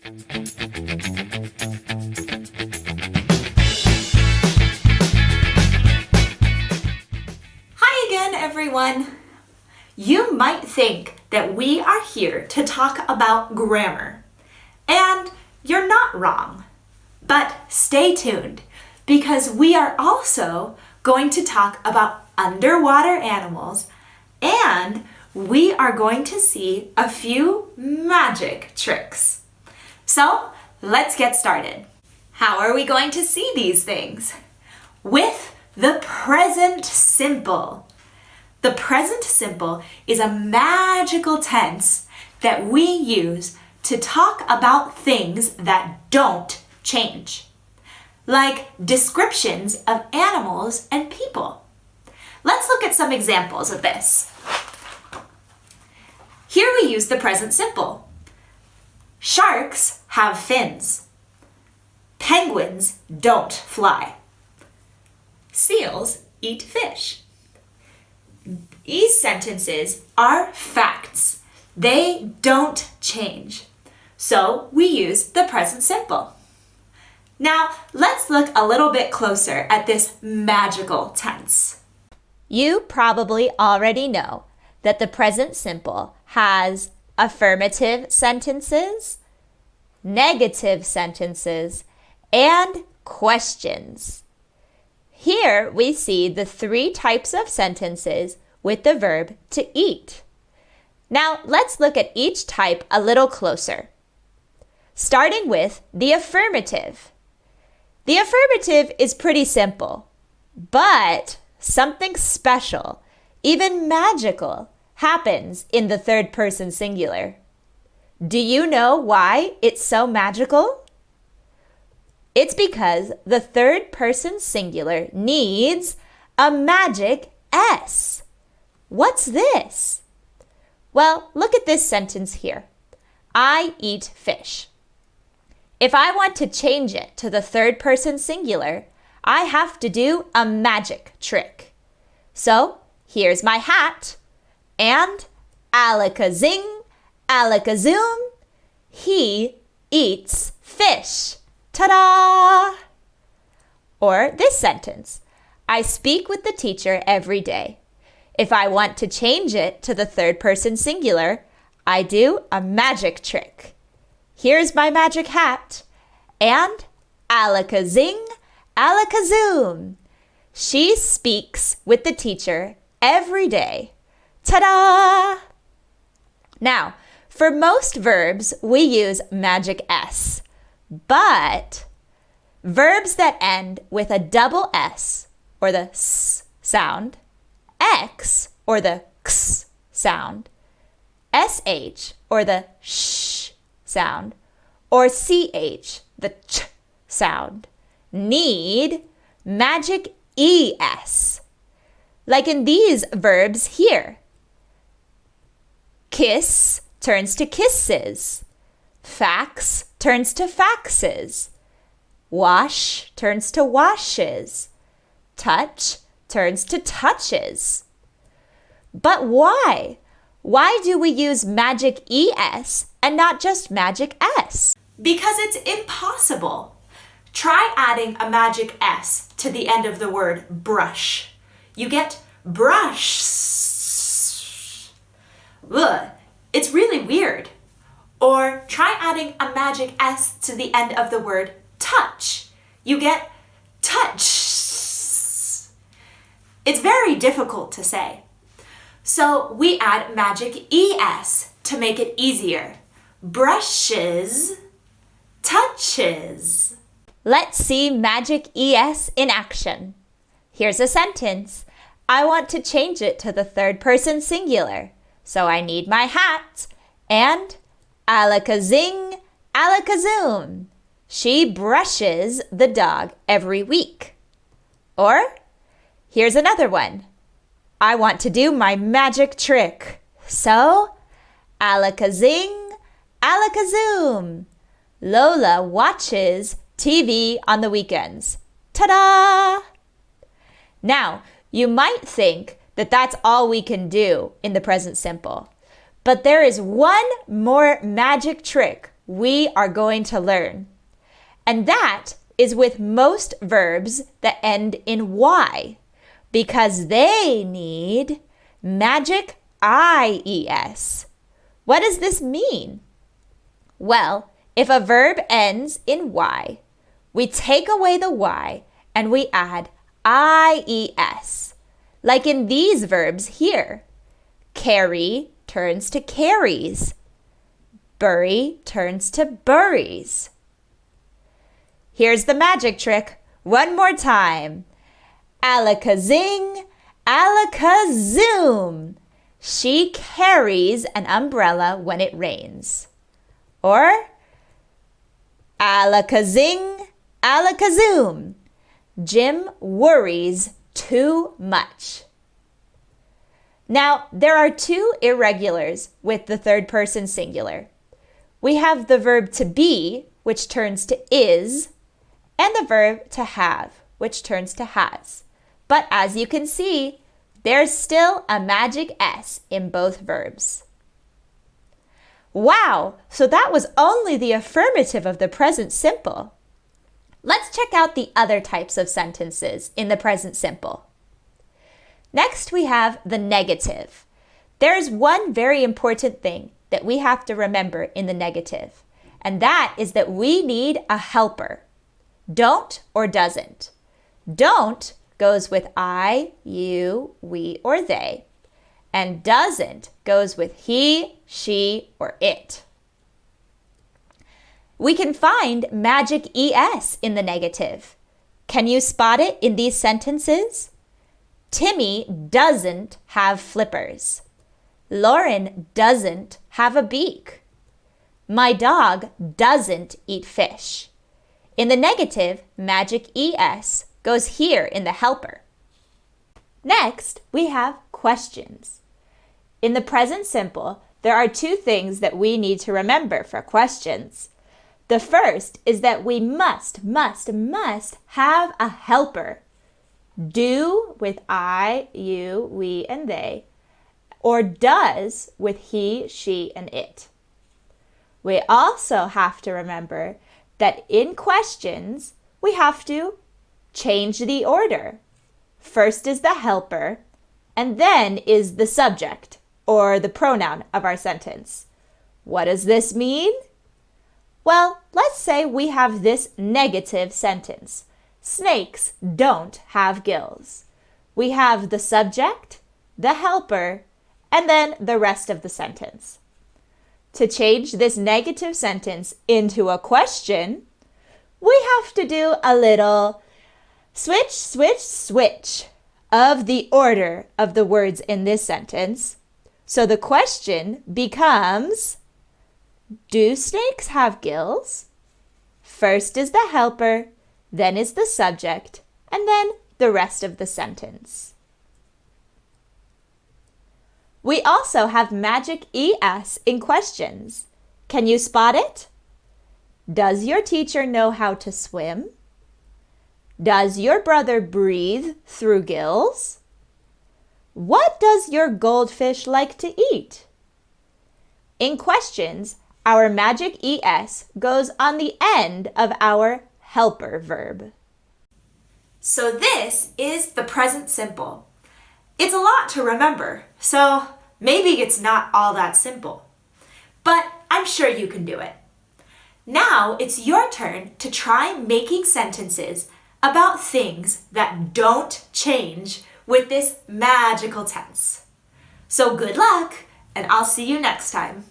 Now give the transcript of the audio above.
Hi again, everyone. You might think that we are here to talk about grammar, and you're not wrong. But stay tuned, because we are also going to talk about underwater animals, and we are going to see a few magic tricks. So let's get started. How are we going to see these things? With the present simple. The present simple is a magical tense that we use to talk about things that don't change, like descriptions of animals and people. Let's look at some examples of this. Here we use the present simple. Sharks have fins. Penguins don't fly. Seals eat fish. These sentences are facts. They don't change. So we use the present simple. Now, let's look a little bit closer at this magical tense. You probably already know that the present simple has affirmative sentences, negative sentences, and questions. Here we see the three types of sentences with the verb to eat. Now let's look at each type a little closer. Starting with the affirmative. The affirmative is pretty simple, but something special, even magical, happens in the third person singular. Do you know why it's so magical? It's because the third person singular needs a magic S. What's this? Well, look at this sentence here. I eat fish. If I want to change it to the third person singular, I have to do a magic trick. So here's my hat, and alakazing, alakazoom, he eats fish. Ta-da! Or this sentence, I speak with the teacher every day. If I want to change it to the third person singular, I do a magic trick. Here's my magic hat, and alakazing, alakazoom. She speaks with the teacher every day. Ta-da! Now, for most verbs, we use magic S. But verbs that end with a double S, or the S sound, X, or the X sound, SH, or the SH sound, or CH, the CH sound, need magic ES. Like in these verbs here. Kiss turns to kisses. Fax turns to faxes. Wash turns to washes. Touch turns to touches. But why? Why do we use magic ES and not just magic S? Because it's impossible. Try adding a magic S to the end of the word brush. You get brush. Ugh, it's really weird. Or try adding a magic S to the end of the word touch. You get touch. It's very difficult to say. So we add magic ES to make it easier. Brushes, touches. Let's see magic ES in action. Here's a sentence. I want to change it to the third person singular. So I need my hat and alakazing, alakazoom. She brushes the dog every week. Or here's another one. I want to do my magic trick. So alakazing, alakazoom. Lola watches TV on the weekends. Ta-da! Now, you might think that that's all we can do in the present simple. But there is one more magic trick we are going to learn. And that is with most verbs that end in Y, because they need magic IES. What does this mean? Well, if a verb ends in Y, we take away the Y and we add IES, like in these verbs here. Carry turns to carries. Bury turns to buries. Here's the magic trick. One more time. Alakazing, alakazoom. She carries an umbrella when it rains. Or alakazing, alakazoom. Jim worries too much. Now, there are two irregulars with the third person singular. We have the verb to be, which turns to is, and the verb to have, which turns to has. But as you can see, there's still a magic S in both verbs. Wow, so that was only the affirmative of the present simple. Let's check out the other types of sentences in the present simple. Next, we have the negative. There's one very important thing that we have to remember in the negative, and that is that we need a helper. Don't or doesn't. Don't goes with I, you, we, or they, and doesn't goes with he, she, or it. We can find magic ES in the negative. Can you spot it in these sentences? Timmy doesn't have flippers. Lauren doesn't have a beak. My dog doesn't eat fish. In the negative, magic ES goes here in the helper. Next, we have questions. In the present simple, there are two things that we need to remember for questions. The first is that we must have a helper. Do with I, you, we, and they, or does with he, she, and it. We also have to remember that in questions, we have to change the order. First is the helper, and then is the subject, or the pronoun of our sentence. What does this mean? Well, let's say we have this negative sentence. Snakes don't have gills. We have the subject, the helper, and then the rest of the sentence. To change this negative sentence into a question, we have to do a little switch of the order of the words in this sentence. So the question becomes, do snakes have gills? First is the helper, then is the subject, and then the rest of the sentence. We also have magic ES in questions. Can you spot it? Does your teacher know how to swim? Does your brother breathe through gills? What does your goldfish like to eat? In questions, our magic ES goes on the end of our helper verb. So this is the present simple. It's a lot to remember, so maybe it's not all that simple. But I'm sure you can do it. Now it's your turn to try making sentences about things that don't change with this magical tense. So good luck, and I'll see you next time.